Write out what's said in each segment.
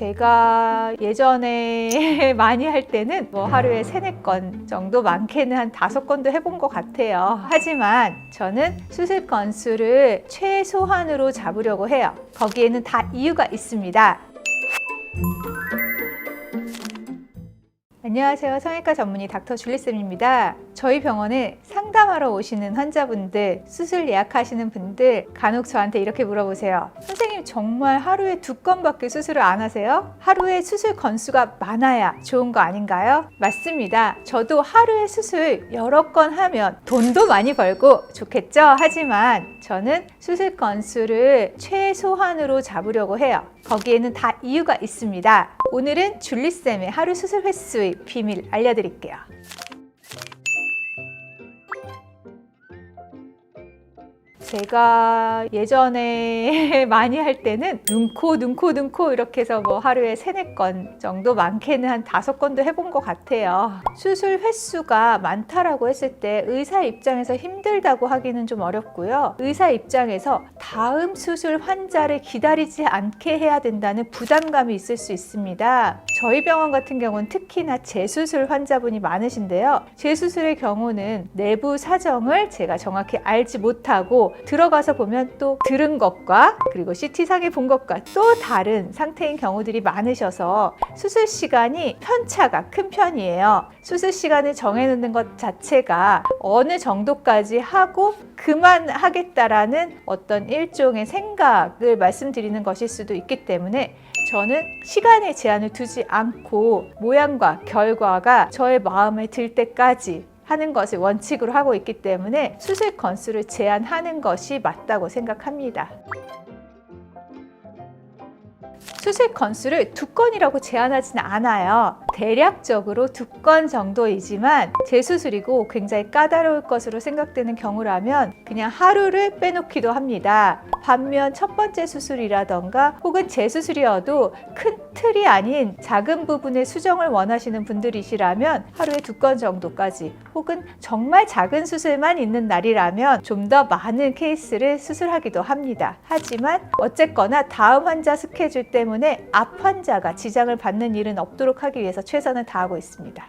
제가 예전에 많이 할 때는 뭐 하루에 3-4건 정도, 많게는 한 5건도 해본 것 같아요. 하지만 저는 수술 건수를 최소한으로 잡으려고 해요. 거기에는 다 이유가 있습니다. 안녕하세요. 성형외과 전문의 닥터 줄리쌤입니다. 저희 병원에 상담하러 오시는 환자분들, 수술 예약하시는 분들 간혹 저한테 이렇게 물어보세요. 선생님, 정말 하루에 2건밖에 수술을 안 하세요? 하루에 수술 건수가 많아야 좋은 거 아닌가요? 맞습니다. 저도 하루에 수술 여러 건 하면 돈도 많이 벌고 좋겠죠? 하지만 저는 수술 건수를 최소한으로 잡으려고 해요. 거기에는 다 이유가 있습니다. 오늘은 줄리쌤의 하루 수술 횟수의 비밀 알려드릴게요. 제가 예전에 많이 할 때는 눈코 이렇게 해서 뭐 하루에 3-4건 정도, 많게는 한 5건도 해본 것 같아요. 수술 횟수가 많다라고 했을 때 의사 입장에서 힘들다고 하기는 좀 어렵고요. 의사 입장에서 다음 수술 환자를 기다리지 않게 해야 된다는 부담감이 있을 수 있습니다. 저희 병원 같은 경우는 특히나 재수술 환자분이 많으신데요. 재수술의 경우는 내부 사정을 제가 정확히 알지 못하고 들어가서 보면 또 들은 것과 그리고 CT상에 본 것과 또 다른 상태인 경우들이 많으셔서 수술 시간이 편차가 큰 편이에요. 수술 시간을 정해놓는 것 자체가 어느 정도까지 하고 그만하겠다라는 어떤 일종의 생각을 말씀드리는 것일 수도 있기 때문에 저는 시간에 제한을 두지 않고 모양과 결과가 저의 마음에 들 때까지 하는 것을 원칙으로 하고 있기 때문에 수술 건수를 제한하는 것이 맞다고 생각합니다. 수술 건수를 2건이라고 제한하지는 않아요. 대략적으로 2건 정도이지만 재수술이고 굉장히 까다로울 것으로 생각되는 경우라면 그냥 하루를 빼놓기도 합니다. 반면 첫 번째 수술이라던가 혹은 재수술이어도 큰 틀이 아닌 작은 부분의 수정을 원하시는 분들이시라면 하루에 2건 정도까지, 혹은 정말 작은 수술만 있는 날이라면 좀 더 많은 케이스를 수술하기도 합니다. 하지만 어쨌거나 다음 환자 스케줄 때문에 앞 환자가 지장을 받는 일은 없도록 하기 위해서 최선을 다하고 있습니다.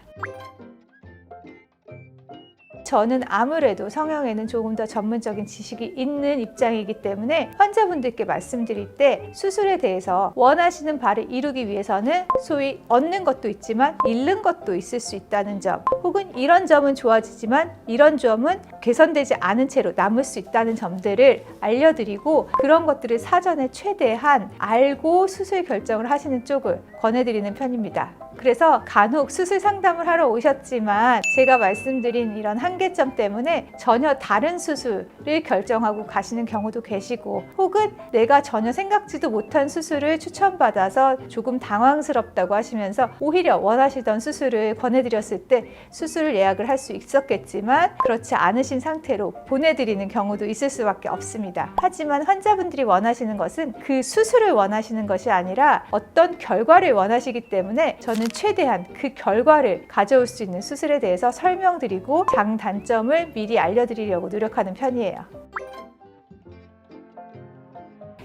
저는 아무래도 성형에는 조금 더 전문적인 지식이 있는 입장이기 때문에 환자분들께 말씀드릴 때 수술에 대해서 원하시는 바를 이루기 위해서는 소위 얻는 것도 있지만 잃는 것도 있을 수 있다는 점, 혹은 이런 점은 좋아지지만 이런 점은 개선되지 않은 채로 남을 수 있다는 점들을 알려드리고, 그런 것들을 사전에 최대한 알고 수술 결정을 하시는 쪽을 권해드리는 편입니다. 그래서 간혹 수술 상담을 하러 오셨지만 제가 말씀드린 이런 한계점 때문에 전혀 다른 수술을 결정하고 가시는 경우도 계시고, 혹은 내가 전혀 생각지도 못한 수술을 추천받아서 조금 당황스럽다고 하시면서 오히려 원하시던 수술을 권해드렸을 때 수술 예약을 할 수 있었겠지만 그렇지 않으신 상태로 보내드리는 경우도 있을 수밖에 없습니다. 하지만 환자분들이 원하시는 것은 그 수술을 원하시는 것이 아니라 어떤 결과를 원하시기 때문에 저는 최대한 그 결과를 가져올 수 있는 수술에 대해서 설명드리고 장단점을 미리 알려드리려고 노력하는 편이에요.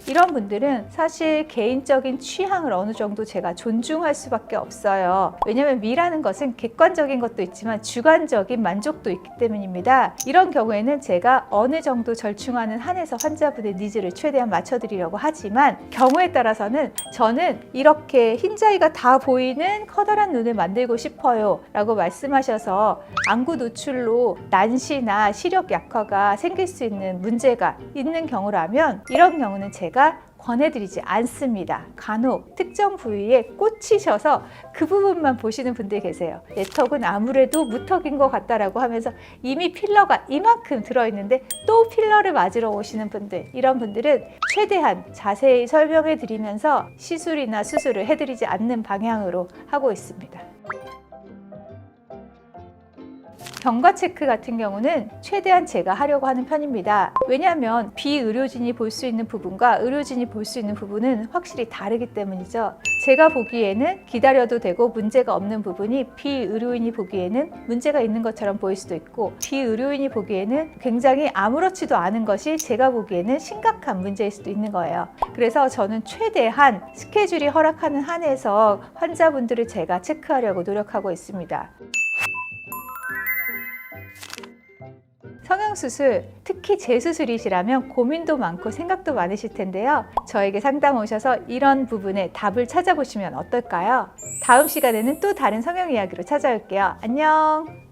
이런 분들은 사실 개인적인 취향을 어느 정도 제가 존중할 수밖에 없어요. 왜냐하면 미라는 것은 객관적인 것도 있지만 주관적인 만족도 있기 때문입니다. 이런 경우에는 제가 어느 정도 절충하는 한에서 환자분의 니즈를 최대한 맞춰드리려고 하지만, 경우에 따라서는 저는 이렇게 흰자위가 다 보이는 커다란 눈을 만들고 싶어요 라고 말씀하셔서 안구 노출로 난시나 시력 약화가 생길 수 있는 문제가 있는 경우라면 이런 경우는 제가 권해드리지 않습니다. 간혹 특정 부위에 꽂히셔서 그 부분만 보시는 분들 계세요. 내 턱은 아무래도 무턱인 것 같다라고 하면서 이미 필러가 이만큼 들어있는데 또 필러를 맞으러 오시는 분들, 이런 분들은 최대한 자세히 설명해 드리면서 시술이나 수술을 해드리지 않는 방향으로 하고 있습니다. 경과 체크 같은 경우는 최대한 제가 하려고 하는 편입니다. 왜냐하면 비의료진이 볼 수 있는 부분과 의료진이 볼 수 있는 부분은 확실히 다르기 때문이죠. 제가 보기에는 기다려도 되고 문제가 없는 부분이 비의료인이 보기에는 문제가 있는 것처럼 보일 수도 있고, 비의료인이 보기에는 굉장히 아무렇지도 않은 것이 제가 보기에는 심각한 문제일 수도 있는 거예요. 그래서 저는 최대한 스케줄이 허락하는 한에서 환자분들을 제가 체크하려고 노력하고 있습니다. 성형수술, 특히 재수술이시라면 고민도 많고 생각도 많으실 텐데요. 저에게 상담 오셔서 이런 부분에 답을 찾아보시면 어떨까요? 다음 시간에는 또 다른 성형 이야기로 찾아올게요. 안녕!